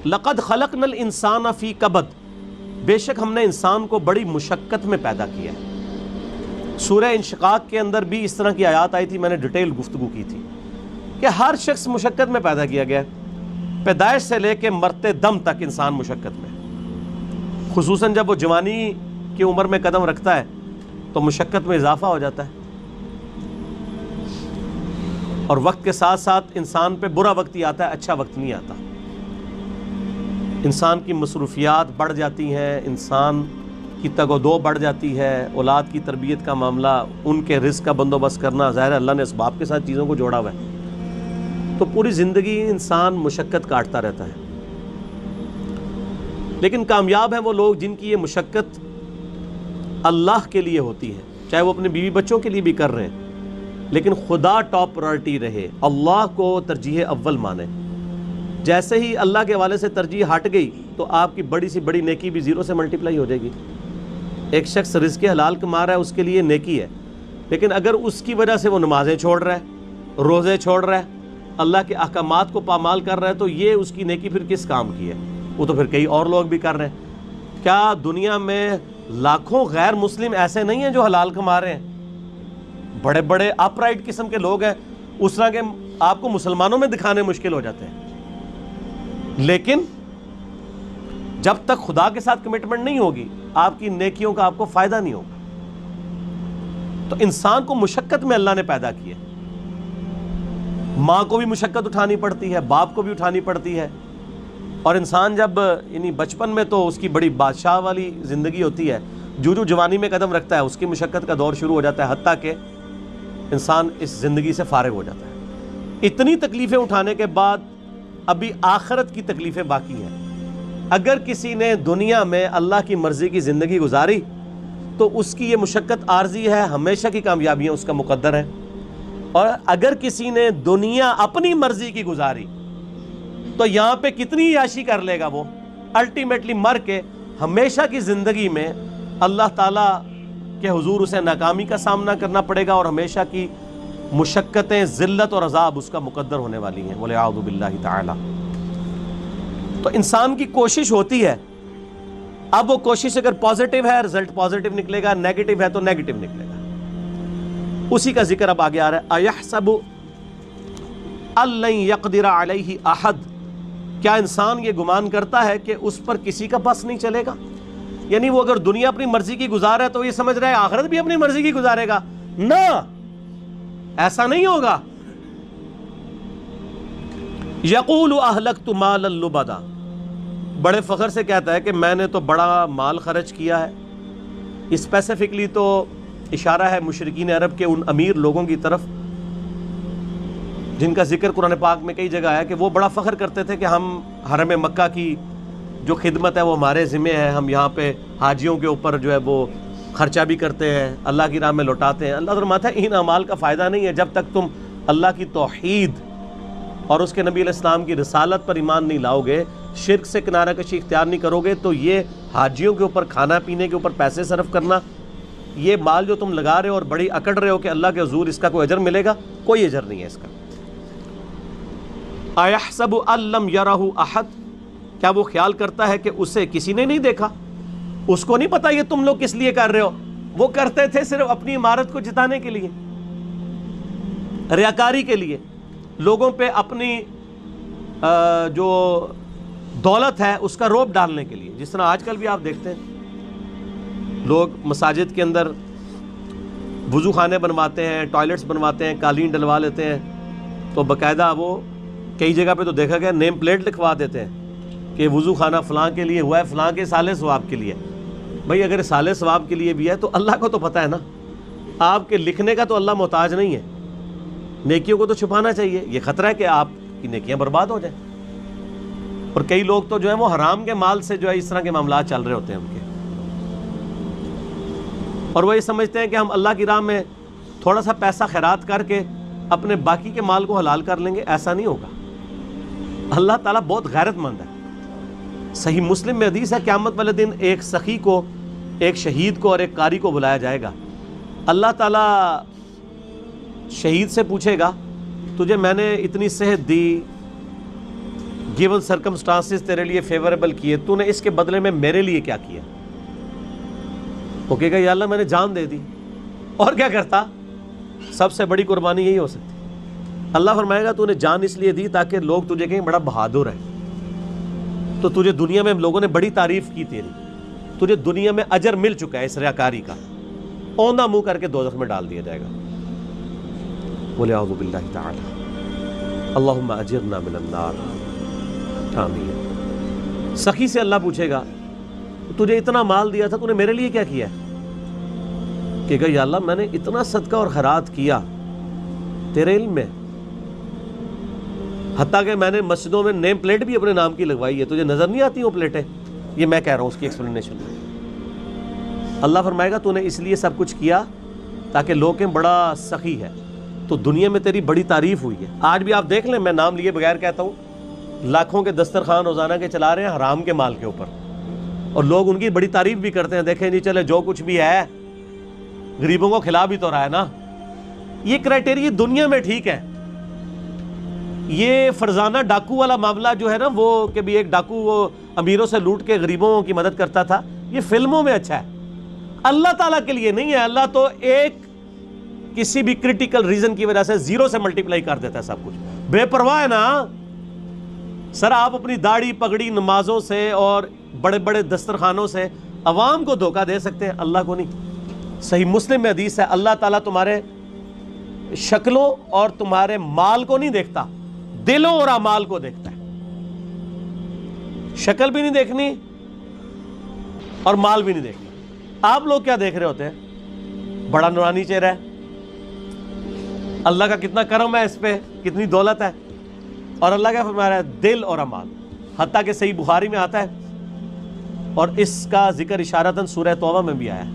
لقد خلقنا الانسان فی کبد، بے شک ہم نے انسان کو بڑی مشقت میں پیدا کیا ہے۔ سورہ انشقاق کے اندر بھی اس طرح کی آیات آئی تھی، میں نے ڈیٹیل گفتگو کی تھی کہ ہر شخص مشقت میں پیدا کیا گیا ہے، پیدائش سے لے کے مرتے دم تک انسان مشقت میں، خصوصاً جب وہ جوانی کی عمر میں قدم رکھتا ہے تو مشقت میں اضافہ ہو جاتا ہے، اور وقت کے ساتھ ساتھ انسان پہ برا وقت ہی آتا ہے، اچھا وقت نہیں آتا۔ انسان کی مصروفیات بڑھ جاتی ہیں، انسان کی تگ و دو بڑھ جاتی ہے، اولاد کی تربیت کا معاملہ، ان کے رزق کا بندوبست کرنا، ظاہر ہے اللہ نے اسباب کے ساتھ چیزوں کو جوڑا ہوا ہے، تو پوری زندگی انسان مشقت کاٹتا رہتا ہے۔ لیکن کامیاب ہیں وہ لوگ جن کی یہ مشقت اللہ کے لیے ہوتی ہے، چاہے وہ اپنے بیوی بچوں کے لیے بھی کر رہے ہیں، لیکن خدا ٹاپ پرائرٹی رہے، اللہ کو ترجیح اول مانے۔ جیسے ہی اللہ کے حوالے سے ترجیح ہٹ گئی تو آپ کی بڑی سی بڑی نیکی بھی زیرو سے ملٹیپلائی ہو جائے گی۔ ایک شخص رزق حلال کما رہا ہے، اس کے لیے نیکی ہے، لیکن اگر اس کی وجہ سے وہ نمازیں چھوڑ رہا ہے، روزے چھوڑ رہا ہے، اللہ کے احکامات کو پامال کر رہا ہے، تو یہ اس کی نیکی پھر کس کام کی ہے؟ وہ تو پھر کئی اور لوگ بھی کر رہے ہیں۔ کیا دنیا میں لاکھوں غیر مسلم ایسے نہیں ہیں جو حلال کما رہے ہیں؟ بڑے بڑے اپ رائٹ قسم کے لوگ ہیں، اس طرح کے آپ کو مسلمانوں میں دکھانے مشکل ہو جاتے ہیں، لیکن جب تک خدا کے ساتھ کمٹمنٹ نہیں ہوگی آپ کی نیکیوں کا آپ کو فائدہ نہیں ہوگا۔ تو انسان کو مشقت میں اللہ نے پیدا کیا، ماں کو بھی مشقت اٹھانی پڑتی ہے، باپ کو بھی اٹھانی پڑتی ہے، اور انسان جب یعنی بچپن میں تو اس کی بڑی بادشاہ والی زندگی ہوتی ہے، جو جوانی میں قدم رکھتا ہے اس کی مشقت کا دور شروع ہو جاتا ہے، حتیٰ کہ انسان اس زندگی سے فارغ ہو جاتا ہے۔ اتنی تکلیفیں اٹھانے کے بعد ابھی آخرت کی تکلیفیں باقی ہیں۔ اگر کسی نے دنیا میں اللہ کی مرضی کی زندگی گزاری تو اس کی یہ مشقت عارضی ہے، ہمیشہ کی کامیابیاں اس کا مقدر ہے، اور اگر کسی نے دنیا اپنی مرضی کی گزاری تو یہاں پہ کتنی عیاشی کر لے گا، وہ الٹیمیٹلی مر کے ہمیشہ کی زندگی میں اللہ تعالیٰ کے حضور اسے ناکامی کا سامنا کرنا پڑے گا، اور ہمیشہ کی مشقتیں، ذلت اور عذاب اس کا مقدر ہونے والی ہیں، وَلِعَوْذُ بِاللَّهِ تَعَالَى۔ تو انسان کی کوشش ہوتی ہے، اب وہ کوشش اگر پازیٹیو ہے رزلٹ پازیٹیو نکلے گا، نیگیٹو ہے تو نیگیٹو نکلے گا۔ اسی کا ذکر اب آگے آ رہا ہے، أَيَحْسَبُ أَن لَّن يَقْدِرَ عَلَيْهِ أَحَدٌ، کیا انسان یہ گمان کرتا ہے کہ اس پر کسی کا بس نہیں چلے گا؟ یعنی وہ اگر دنیا اپنی مرضی کی گزار ہے تو یہ سمجھ رہا ہے آخرت بھی اپنی مرضی کی گزارے گا؟ نہ، ایسا نہیں ہوگا۔ یقول اہلکت مالا لبدا، بڑے فخر سے کہتا ہے کہ میں نے تو بڑا مال خرچ کیا ہے۔ اسپیسیفکلی تو اشارہ ہے مشرکین عرب کے ان امیر لوگوں کی طرف جن کا ذکر قرآن پاک میں کئی جگہ آیا کہ وہ بڑا فخر کرتے تھے کہ ہم حرم مکہ کی جو خدمت ہے وہ ہمارے ذمہ ہے، ہم یہاں پہ حاجیوں کے اوپر جو ہے وہ خرچہ بھی کرتے ہیں، اللہ کی راہ میں لوٹاتے ہیں۔ اللہ فرماتا ہے ان اعمال کا فائدہ نہیں ہے جب تک تم اللہ کی توحید اور اس کے نبی علیہ السلام کی رسالت پر ایمان نہیں لاؤ گے، شرک سے کنارہ کشی اختیار نہیں کرو گے، تو یہ حاجیوں کے اوپر کھانا پینے کے اوپر پیسے صرف کرنا، یہ مال جو تم لگا رہے ہو اور بڑی اکڑ رہے ہو کہ اللہ کے حضور اس کا کوئی اجر ملے گا، کوئی اجر نہیں ہے اس کا۔ اَيَحْسَبُ أَن لَّمْ يَرَهُ أَحَدٌ، کیا وہ خیال کرتا ہے کہ اسے کسی نے نہیں دیکھا؟ اس کو نہیں پتا یہ تم لوگ کس لیے کر رہے ہو، وہ کرتے تھے صرف اپنی عمارت کو جتانے کے لیے، ریاکاری کے لیے، لوگوں پہ اپنی جو دولت ہے اس کا روب ڈالنے کے لیے۔ جس طرح آج کل بھی آپ دیکھتے ہیں لوگ مساجد کے اندر وضو خانے بنواتے ہیں، ٹوائلٹس بنواتے ہیں، قالین ڈلوا لیتے ہیں، تو باقاعدہ وہ کئی جگہ پہ تو دیکھا گیا نیم پلیٹ لکھوا دیتے ہیں کہ وضو خانہ فلاں کے لیے ہوا ہے، فلاں کے سالے ثواب کے لیے۔ بھائی اگر سالے ثواب کے لیے بھی ہے تو اللہ کو تو پتہ ہے نا، آپ کے لکھنے کا تو اللہ محتاج نہیں ہے، نیکیوں کو تو چھپانا چاہیے، یہ خطرہ ہے کہ آپ کی نیکیاں برباد ہو جائیں۔ اور کئی لوگ تو جو ہے وہ حرام کے مال سے جو ہے اس طرح کے معاملات چل رہے ہوتے ہیں ان کے، اور وہ یہ سمجھتے ہیں کہ ہم اللہ کی راہ میں تھوڑا سا پیسہ خیرات کر کے اپنے باقی کے مال کو حلال کر لیں گے، ایسا نہیں ہوگا۔ اللہ تعالیٰ بہت غیرت مند ہے۔ صحیح مسلم میں حدیث ہے قیامت والے دن ایک سخی کو، ایک شہید کو اور ایک قاری کو بلایا جائے گا، اللہ تعالیٰ شہید سے پوچھے گا تجھے میں نے اتنی صحت دی، given circumstances تیرے لیے فیوریبل کیے, تو نے اس کے بدلے میں میرے لیے کیا کیا؟ وہ کہے گا یا اللہ میں نے جان دے دی. اور کیا کرتا؟ سب سے بڑی قربانی یہی ہو سکتی. اللہ فرمائے گا تو نے جان اس لیے دی تاکہ لوگ تجھے کہیں بڑا بہادر ہے, تو تجھے دنیا میں لوگوں نے بڑی تعریف کی تیری, تجھے دنیا میں اجر مل چکا ہے اس ریاکاری کا, اوندا منہ کر کے دوزخ میں ڈال دیا جائے گا. بولے اعوذ باللہ تعالی اللہم اجرنا من النار. آمین. سخی سے اللہ پوچھے گا تجھے اتنا مال دیا تھا, تو نے میرے لیے کیا کیا ہے؟ کہ یا اللہ میں نے اتنا صدقہ اور خیرات کیا تیرے علم میں, حتیٰ کہ میں نے مسجدوں میں نیم پلیٹ بھی اپنے نام کی لگوائی ہے, تجھے نظر نہیں آتی وہ پلیٹیں؟ یہ میں کہہ رہا ہوں اس کی ایکسپلینیشن. اللہ فرمائے گا تو نے اس لیے سب کچھ کیا تاکہ لوگ کہیں بڑا سخی ہے, تو دنیا میں تیری بڑی تعریف ہوئی ہے. آج بھی آپ دیکھ لیں, میں نام لیے بغیر کہتا ہوں, لاکھوں کے دسترخوان روزانہ کے چلا رہے ہیں حرام کے مال کے اوپر, اور لوگ ان کی بڑی تعریف بھی کرتے ہیں. دیکھیں جی چلے جو کچھ بھی ہے غریبوں کو کھلا بھی تو رہا ہے نا. یہ کرائٹیریا دنیا میں ٹھیک ہے. یہ فرزانہ ڈاکو والا معاملہ جو ہے نا, وہ کہ بھی ایک ڈاکو وہ امیروں سے لوٹ کے غریبوں کی مدد کرتا تھا, یہ فلموں میں اچھا ہے, اللہ تعالیٰ کے لیے نہیں ہے. اللہ تو ایک کسی بھی کرٹیکل ریزن کی وجہ سے زیرو سے ملٹیپلائی کر دیتا ہے سب کچھ. بے پرواہ ہے نا. سر آپ اپنی داڑھی پگڑی نمازوں سے اور بڑے بڑے دسترخوانوں سے عوام کو دھوکہ دے سکتے ہیں, اللہ کو نہیں. صحیح مسلم میں حدیث ہے, اللہ تعالیٰ تمہارے شکلوں اور تمہارے مال کو نہیں دیکھتا, دلوں اور اعمال کو دیکھتا ہے. شکل بھی نہیں دیکھنی اور مال بھی نہیں دیکھنا. آپ لوگ کیا دیکھ رہے ہوتے ہیں؟ بڑا نورانی چہرہ ہے, اللہ کا کتنا کرم ہے اس پہ, کتنی دولت ہے, اور اللہ کیا فرما رہا ہے؟ دل اور اعمال. حتیٰ کہ صحیح بخاری میں آتا ہے, اور اس کا ذکر اشارتاً سورہ توبہ میں بھی آیا ہے.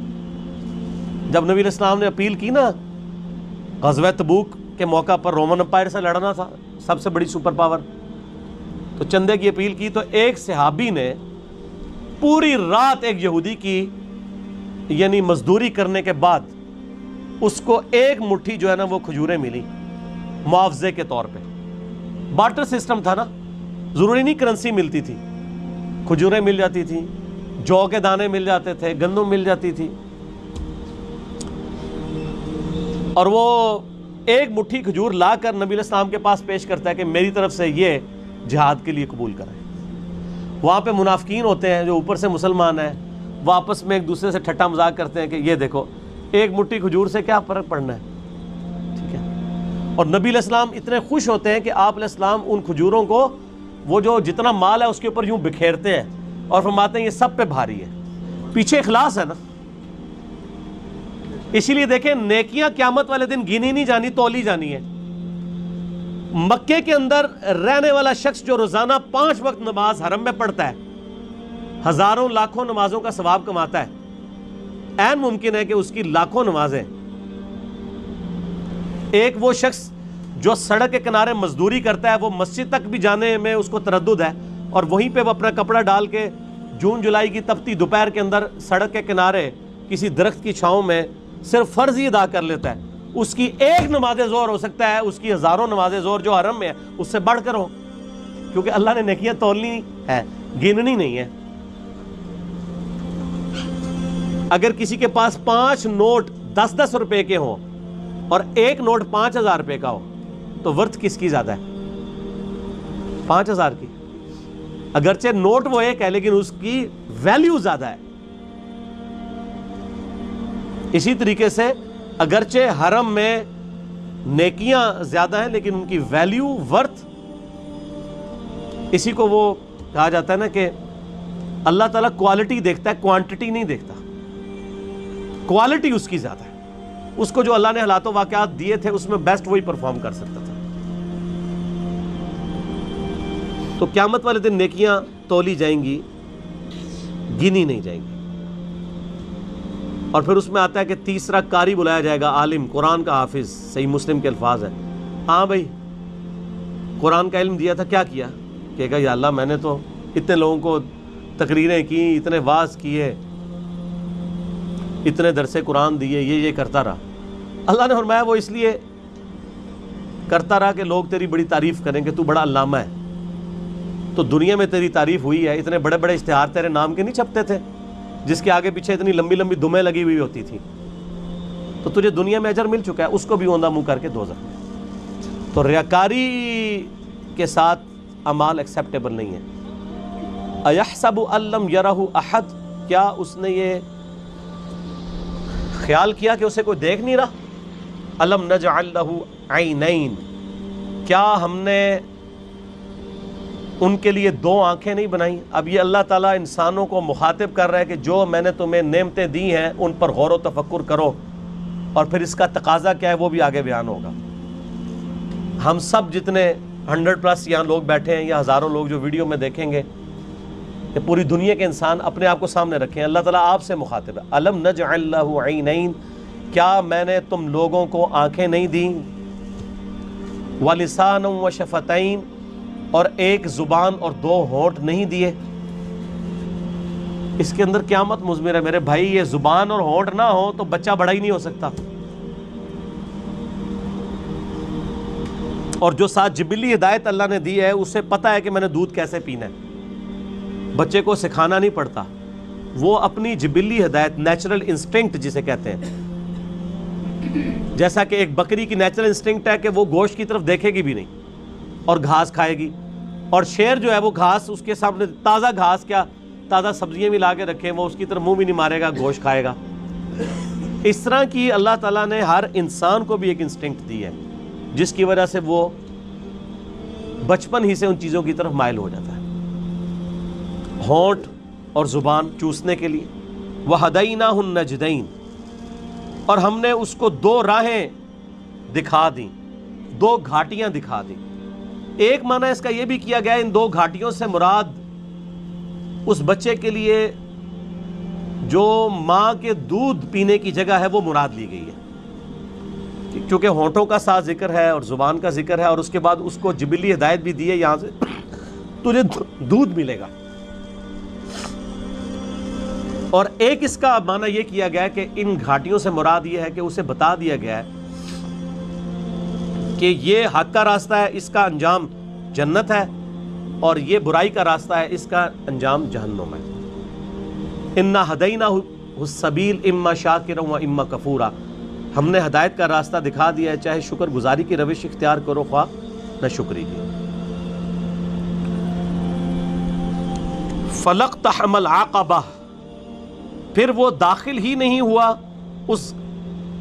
جب نبی علیہ السلام نے اپیل کی نا غزوہ تبوک کے موقع پر, رومن امپائر سے لڑنا تھا, سب سے بڑی سپر پاور, تو چندے کی اپیل کی, تو ایک صحابی نے پوری رات ایک یہودی کی یعنی مزدوری کرنے کے بعد اس کو ایک مٹھی جو ہے نا وہ کھجوریں ملی معاوضے کے طور پہ. بارٹر سسٹم تھا نا, ضروری نہیں کرنسی ملتی تھی, کھجوریں مل جاتی تھی, جو کے دانے مل جاتے تھے, گندم مل جاتی تھی, اور وہ ایک مٹھی کھجور لا کر نبی علیہ السلام کے پاس پیش کرتا ہے کہ میری طرف سے یہ جہاد کے لیے قبول کریں. وہاں پہ منافقین ہوتے ہیں جو اوپر سے مسلمان ہیں, وہ آپس میں ایک دوسرے سے ٹھٹا مذاق کرتے ہیں کہ یہ دیکھو ایک مٹھی کھجور سے کیا فرق پڑنا ہے, ٹھیک ہے. اور نبی علیہ السلام اتنے خوش ہوتے ہیں کہ آپ علیہ السلام ان کھجوروں کو وہ جو جتنا مال ہے اس کے اوپر یوں بکھیرتے ہیں اور فرماتے ہیں یہ سب پہ بھاری ہے. پیچھے اخلاص ہے نا. اسی لیے دیکھیں نیکیاں قیامت والے دن گنی نہیں جانی, تولی جانی ہے. مکے کے اندر رہنے والا شخص جو روزانہ 5 وقت نماز حرم میں پڑھتا ہے, ہزاروں لاکھوں نمازوں کا ثواب کماتا ہے. عین ممکن ہے کہ اس کی لاکھوں نمازیں, ایک وہ شخص جو سڑک کے کنارے مزدوری کرتا ہے, وہ مسجد تک بھی جانے میں اس کو تردد ہے, اور وہیں پہ وہ اپنا کپڑا ڈال کے جون جولائی کی تپتی دوپہر کے اندر سڑک کے کنارے کسی درخت کی چھاؤں میں صرف فرض ہی ادا کر لیتا ہے. اس کی ایک نماز ظہر ہو سکتا ہے اس کی ہزاروں نماز ظہر جو حرم میں ہے اس سے بڑھ کر ہو, کیونکہ اللہ نے نیکیاں تولنی ہے, گننی نہیں ہے. اگر کسی کے پاس 5 نوٹ 10-10 روپے کے ہوں اور ایک نوٹ 5,000 روپے کا ہو, تو ورتھ کس کی زیادہ ہے؟ 5,000 کی. اگرچہ نوٹ وہ ایک ہے لیکن اس کی ویلیو زیادہ ہے. اسی طریقے سے اگرچہ حرم میں نیکیاں زیادہ ہیں لیکن ان کی ویلیو ورتھ, اسی کو وہ کہا جاتا ہے نا کہ اللہ تعالیٰ کوالٹی دیکھتا ہے, کوانٹٹی نہیں دیکھتا. کوالٹی اس کی زیادہ ہے. اس کو جو اللہ نے حالات و واقعات دیے تھے اس میں بیسٹ وہی پرفارم کر سکتا تھا. تو قیامت والے دن نیکیاں تولی جائیں گی, گنی نہیں جائیں گی. اور پھر اس میں آتا ہے کہ تیسرا قاری بلایا جائے گا, عالم, قرآن کا حافظ. صحیح مسلم کے الفاظ ہیں. ہاں بھائی قرآن کا علم دیا تھا, کیا کیا؟ کہے گا یا اللہ میں نے تو اتنے لوگوں کو تقریریں کی, اتنے واعظ کیے, اتنے درس قرآن دیے, یہ کرتا رہا. اللہ نے فرمایا وہ اس لیے کرتا رہا کہ لوگ تیری بڑی تعریف کریں کہ تو بڑا علامہ ہے. تو دنیا میں تیری تعریف ہوئی ہے. اتنے بڑے بڑے اشتہار تیرے نام کے نہیں چھپتے تھے جس کے آگے پیچھے اتنی لمبی لمبی دمیں لگی ہوئی ہوتی تھی. تو تجھے دنیا میں اجر مل چکا ہے, اس کو بھی اوندا منہ کر کے دوزخ میں. تو ریاکاری کے ساتھ اعمال ایکسیپٹیبل نہیں ہے. اَيَحْسَبُ أَن لَّمْ يَرَهُ أَحَدٌ, کیا اس نے یہ خیال کیا کہ اسے کوئی دیکھ نہیں رہا؟ أَلَمْ نَجْعَل لَّهُ عَيْنَيْن, کیا ہم نے ان کے لیے دو آنکھیں نہیں بنائیں؟ اب یہ اللہ تعالیٰ انسانوں کو مخاطب کر رہا ہے کہ جو میں نے تمہیں نعمتیں دی ہیں ان پر غور و تفکر کرو, اور پھر اس کا تقاضا کیا ہے وہ بھی آگے بیان ہوگا. ہم سب جتنے 100+ یہاں لوگ بیٹھے ہیں یا ہزاروں لوگ جو ویڈیو میں دیکھیں گے, کہ پوری دنیا کے انسان اپنے آپ کو سامنے رکھیں. اللہ تعالیٰ آپ سے مخاطب ہے. أَلَمْ نَجْعَل لَّهُ عَيْنَيْن, کیا میں نے تم لوگوں کو آنکھیں نہیں دیں؟ وَلِسَانًا وَشَفَتَيْن, اور ایک زبان اور دو ہونٹ نہیں دیے؟ اس کے اندر قیامت مضمر ہے میرے بھائی. یہ زبان اور ہونٹ نہ ہو تو بچہ بڑا ہی نہیں ہو سکتا. اور جو ساتھ جبلی ہدایت اللہ نے دی ہے اسے پتہ ہے کہ میں نے دودھ کیسے پینا ہے. بچے کو سکھانا نہیں پڑتا, وہ اپنی جبلی ہدایت, نیچرل انسٹنکٹ جسے کہتے ہیں, جیسا کہ ایک بکری کی نیچرل انسٹنکٹ ہے کہ وہ گوشت کی طرف دیکھے گی بھی نہیں اور گھاس کھائے گی, اور شیر جو ہے وہ گھاس اس کے سامنے, تازہ گھاس کیا تازہ سبزیاں بھی لا کے رکھیں, وہ اس کی طرف منہ بھی نہیں مارے گا, گوشت کھائے گا. اس طرح کی اللہ تعالیٰ نے ہر انسان کو بھی ایک انسٹنکٹ دی ہے جس کی وجہ سے وہ بچپن ہی سے ان چیزوں کی طرف مائل ہو جاتا ہے. ہونٹ اور زبان چوسنے کے لیے. وَهَدَيْنَاهُ النَّجْدَيْن, اور ہم نے اس کو دو راہیں دکھا دیں, دو گھاٹیاں دکھا دیں. ایک معنی اس کا یہ بھی کیا گیا ان دو گھاٹیوں سے مراد اس بچے کے لیے جو ماں کے دودھ پینے کی جگہ ہے وہ مراد لی گئی ہے, کیونکہ ہونٹوں کا ساتھ ذکر ہے اور زبان کا ذکر ہے, اور اس کے بعد اس کو جبلی ہدایت بھی دی ہے یہاں سے تجھے دودھ ملے گا. اور ایک اس کا معنی یہ کیا گیا کہ ان گھاٹیوں سے مراد یہ ہے کہ اسے بتا دیا گیا ہے کہ یہ حق کا راستہ ہے, اس کا انجام جنت ہے, اور یہ برائی کا راستہ ہے, اس کا انجام جہنم ہے. اِنَّا هَدَيْنَاهُ السَّبِيلَ إِمَّا شَاكِرًا وَإِمَّا كَفُورًا, ہم نے ہدایت کا راستہ دکھا دیا ہے, چاہے شکر گزاری کی روش اختیار کرو خواہ نہ شکری کی. فَلَقْتَحَمَ الْعَقَبَةَ, پھر وہ داخل ہی نہیں ہوا اس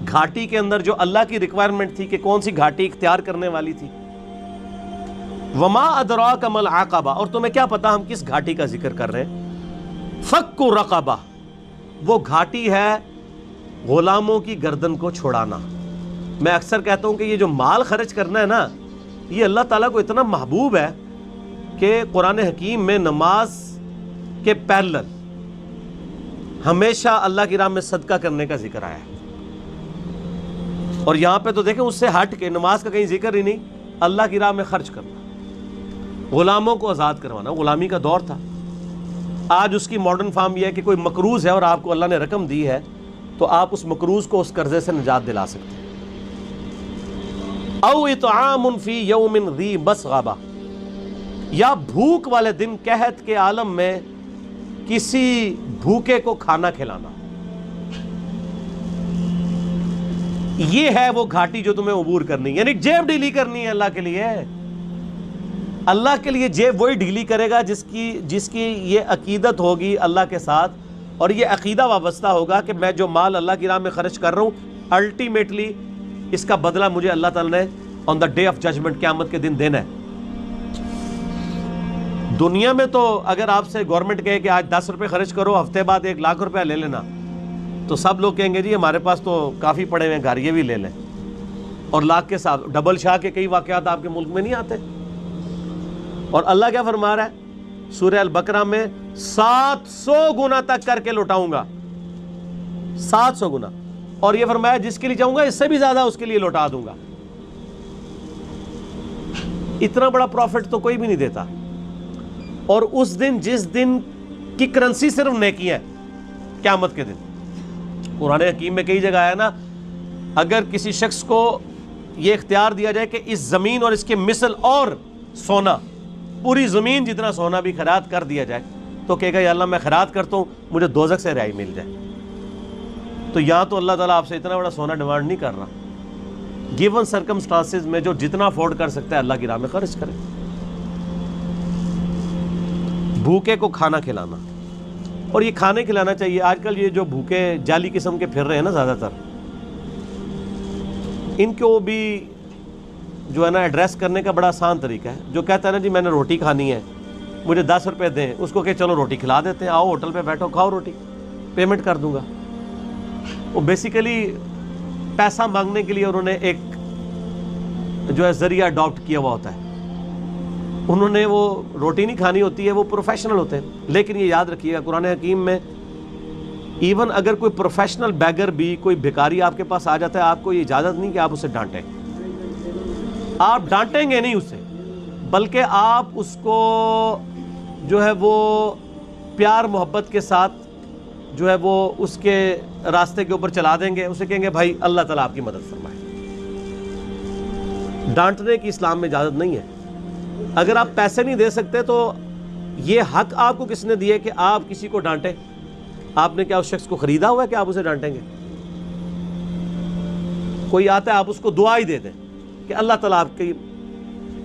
گھاٹی کے اندر جو اللہ کی ریکوائرمنٹ تھی کہ کون سی گھاٹی اختیار کرنے والی تھی. وما ادراک ما العقبہ, اور تمہیں کیا پتا ہم کس گھاٹی کا ذکر کر رہے ہیں. فک رقبہ, وہ گھاٹی ہے غلاموں کی گردن کو چھڑانا. میں اکثر کہتا ہوں کہ یہ جو مال خرچ کرنا ہے نا, یہ اللہ تعالیٰ کو اتنا محبوب ہے کہ قرآن حکیم میں نماز کے پیرلل ہمیشہ اللہ کی راہ میں صدقہ کرنے کا ذکر آیا ہے. اور یہاں پہ تو دیکھیں اس سے ہٹ کے نماز کا کہیں ذکر ہی نہیں, اللہ کی راہ میں خرچ کرنا, غلاموں کو آزاد کروانا. غلامی کا دور تھا, آج اس کی ماڈرن فارم یہ ہے کہ کوئی مقروض ہے اور آپ کو اللہ نے رقم دی ہے تو آپ اس مقروض کو اس قرضے سے نجات دلا سکتے ہیں. او اطعام فی یوم ذی مسغبہ, یا بھوک والے دن قحط کے عالم میں کسی بھوکے کو کھانا کھلانا. یہ ہے وہ گھاٹی جو تمہیں عبور کرنی, یعنی جیب ڈھیلی کرنی ہے اللہ کے لیے. اللہ کے لیے جیب وہی ڈھیلی کرے گا جس کی یہ عقیدت ہوگی اللہ کے ساتھ, اور یہ عقیدہ وابستہ ہوگا کہ میں جو مال اللہ کی راہ میں خرچ کر رہا ہوں الٹیمیٹلی اس کا بدلہ مجھے اللہ تعالیٰ نے آن دا ڈے آف ججمنٹ قیامت کے دن دینا ہے. دنیا میں تو اگر آپ سے گورنمنٹ کہے کہ آج 10 روپے خرچ کرو, ہفتے بعد 1 لاکھ روپیہ لے لینا, تو سب لوگ کہیں گے جی ہمارے پاس تو کافی پڑے ہوئے ہیں, گھر یہ بھی لے لیں. اور لاکھ کے ساتھ ڈبل شاہ کے کئی واقعات آپ کے ملک میں نہیں آتے. اور اللہ کیا فرما رہا ہے سورہ البقرہ میں, 700 گنا تک کر کے لوٹاؤں گا, 700 گنا. اور یہ فرمایا جس کے لیے چاہوں گا اس سے بھی زیادہ اس کے لیے لوٹا دوں گا. اتنا بڑا پروفٹ تو کوئی بھی نہیں دیتا. اور اس دن جس دن کی کرنسی صرف نیکی ہے, قیامت کے دن, قرآن حکیم میں کئی جگہ آیا نا, اگر کسی شخص کو یہ اختیار دیا جائے کہ اس زمین اور اس کے مثل اور سونا پوری زمین جتنا سونا بھی خیرات کر دیا جائے تو کہے گا یا اللہ میں خیرات کرتا ہوں مجھے دوزخ سے رہائی مل جائے. تو یہاں تو اللہ تعالیٰ آپ سے اتنا بڑا سونا ڈیمانڈ نہیں کر رہا. گیون سرکمسٹانسز میں جو جتنا افورڈ کر سکتا ہے اللہ کی راہ میں خرچ کرے. بھوکے کو کھانا کھلانا, اور یہ کھانے کھلانا چاہیے. آج کل یہ جو بھوکے جعلی قسم کے پھر رہے ہیں نا زیادہ تر, ان کو بھی جو ہے نا ایڈریس کرنے کا بڑا آسان طریقہ ہے. جو کہتا ہے نا جی میں نے روٹی کھانی ہے مجھے 10 روپے دیں, اس کو کہ چلو روٹی کھلا دیتے ہیں, آؤ ہوٹل پہ بیٹھو کھاؤ روٹی, پیمنٹ کر دوں گا. وہ بیسیکلی پیسہ مانگنے کے لیے انہوں نے ایک جو ہے ذریعہ اڈاپٹ کیا ہوا ہوتا ہے. انہوں نے وہ روٹی نہیں کھانی ہوتی ہے, وہ پروفیشنل ہوتے ہیں. لیکن یہ یاد رکھیے گا قرآن حکیم میں ایون اگر کوئی پروفیشنل بیگر بھی, کوئی بھکاری آپ کے پاس آ جاتا ہے, آپ کو یہ اجازت نہیں کہ آپ اسے ڈانٹیں. آپ ڈانٹیں گے نہیں اسے, بلکہ آپ اس کو جو ہے وہ پیار محبت کے ساتھ جو ہے وہ اس کے راستے کے اوپر چلا دیں گے. اسے کہیں گے بھائی اللہ تعالیٰ آپ کی مدد فرمائے. ڈانٹنے کی اسلام میں اجازت نہیں ہے. اگر آپ پیسے نہیں دے سکتے تو یہ حق آپ کو کس نے دیا کہ آپ کسی کو ڈانٹیں؟ آپ نے کیا اس شخص کو خریدا ہوا ہے کہ آپ اسے ڈانٹیں گے؟ کوئی آتا ہے آپ اس کو دعا ہی دے دیں کہ اللہ تعالیٰ آپ کی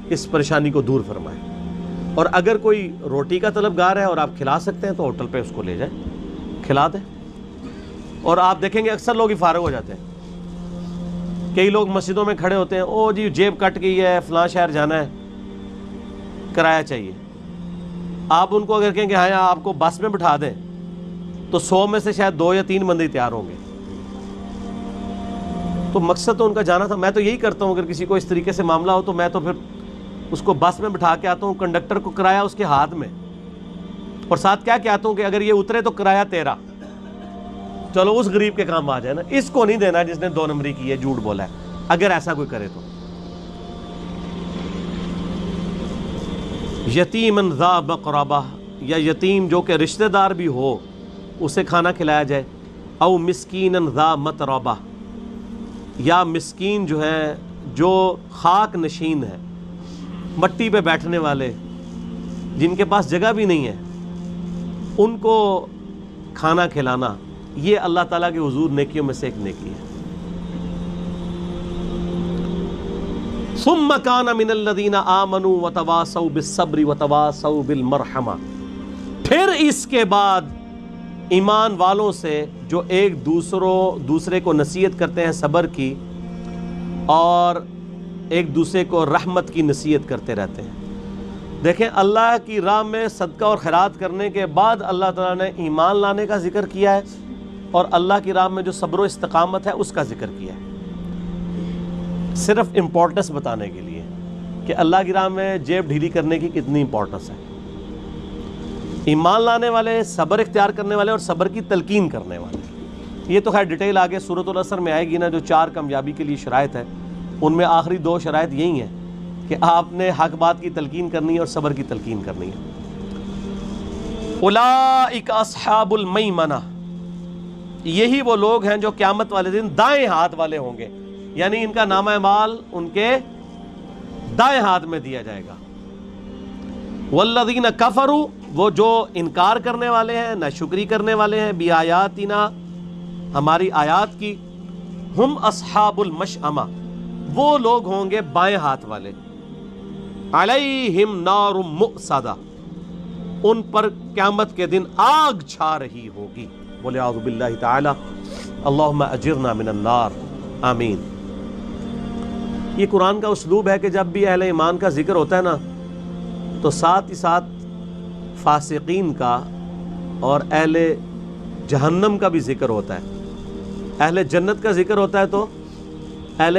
اس پریشانی کو دور فرمائے. اور اگر کوئی روٹی کا طلبگار ہے اور آپ کھلا سکتے ہیں تو ہوٹل پہ اس کو لے جائیں, کھلا دیں. اور آپ دیکھیں گے اکثر لوگ ہی فارغ ہو جاتے ہیں. کئی لوگ مسجدوں میں کھڑے ہوتے ہیں, او جی جیب کٹ گئی ہے فلاں شہر جانا ہے کرایہ چاہیے. آپ ان کو اگر کہیں کہ ہاں آپ کو بس میں بٹھا دیں تو 100 میں سے شاید 2 یا 3 بندے تیار ہوں گے. تو مقصد تو ان کا جانا تھا. میں تو یہی کرتا ہوں, اگر کسی کو اس طریقے سے معاملہ ہو تو میں تو پھر اس کو بس میں بٹھا کے آتا ہوں, کنڈکٹر کو کرایہ اس کے ہاتھ میں, اور ساتھ کیا کہتا ہوں کہ اگر یہ اترے تو کرایہ تیرا, چلو اس غریب کے کام آ جائے نا. اس کو نہیں دینا جس نے 2 نمبری کی ہے, جھوٹ بولا ہے. اگر ایسا کوئی کرے تو یتیمن ذا مقربہ, یا یتیم جو کہ رشتہ دار بھی ہو اسے کھانا کھلایا جائے. او مسکینن ذا متربہ, یا مسکین جو ہے جو خاک نشین ہے, مٹی پہ بیٹھنے والے جن کے پاس جگہ بھی نہیں ہے, ان کو کھانا کھلانا یہ اللہ تعالیٰ کے حضور نیکیوں میں سے ایک نیکی ہے. ثم کان من الذین آمنوا وتواصوا بالصبر وتواصوا بالمرحمہ, پھر اس کے بعد ایمان والوں سے جو ایک دوسرے کو نصیحت کرتے ہیں صبر کی, اور ایک دوسرے کو رحمت کی نصیحت کرتے رہتے ہیں. دیکھیں اللہ کی راہ میں صدقہ اور خیرات کرنے کے بعد اللہ تعالیٰ نے ایمان لانے کا ذکر کیا ہے, اور اللہ کی راہ میں جو صبر و استقامت ہے اس کا ذکر کیا ہے, صرف امپورٹنس بتانے کے لیے کہ اللہ کی راہ میں جیب ڈھیلی کرنے کی کتنی امپورٹنس ہے. ایمان لانے والے, صبر اختیار کرنے والے, اور صبر کی تلقین کرنے والے. یہ تو خیر ڈیٹیل آگے سورۃ العصر میں آئے گی نا, جو 4 کامیابی کے لیے شرائط ہے, ان میں آخری 2 شرائط یہی ہیں کہ آپ نے حق بات کی تلقین کرنی ہے اور صبر کی تلقین کرنی ہے. اولئک اصحاب المیمنہ, یہی وہ لوگ ہیں جو قیامت والے دن دائیں ہاتھ والے ہوں گے, یعنی ان کا نامہ اعمال ان کے دائیں ہاتھ میں دیا جائے گا. والذین کفروا, وہ جو انکار کرنے والے ہیں, ناشکری کرنے والے ہیں, بآیاتنا, ہماری آیات کی, ہم اصحاب المشأمہ, وہ لوگ ہوں گے بائیں ہاتھ والے. علیہم نار مؤصدہ, ان پر قیامت کے دن آگ چھا رہی ہوگی. بولے اعوذ باللہ تعالی, اللہم اجرنا من النار, آمین. یہ قرآن کا اسلوب ہے کہ جب بھی اہل ایمان کا ذکر ہوتا ہے نا تو ساتھ ہی ساتھ فاسقین کا اور اہل جہنم کا بھی ذکر ہوتا ہے. اہل جنت کا ذکر ہوتا ہے تو اہل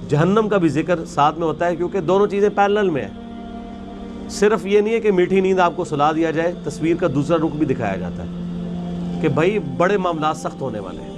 جہنم کا بھی ذکر ساتھ میں ہوتا ہے, کیونکہ دونوں چیزیں پیرلل میں ہیں. صرف یہ نہیں ہے کہ میٹھی نیند آپ کو سلا دیا جائے, تصویر کا دوسرا رخ بھی دکھایا جاتا ہے کہ بھائی بڑے معاملات سخت ہونے والے ہیں.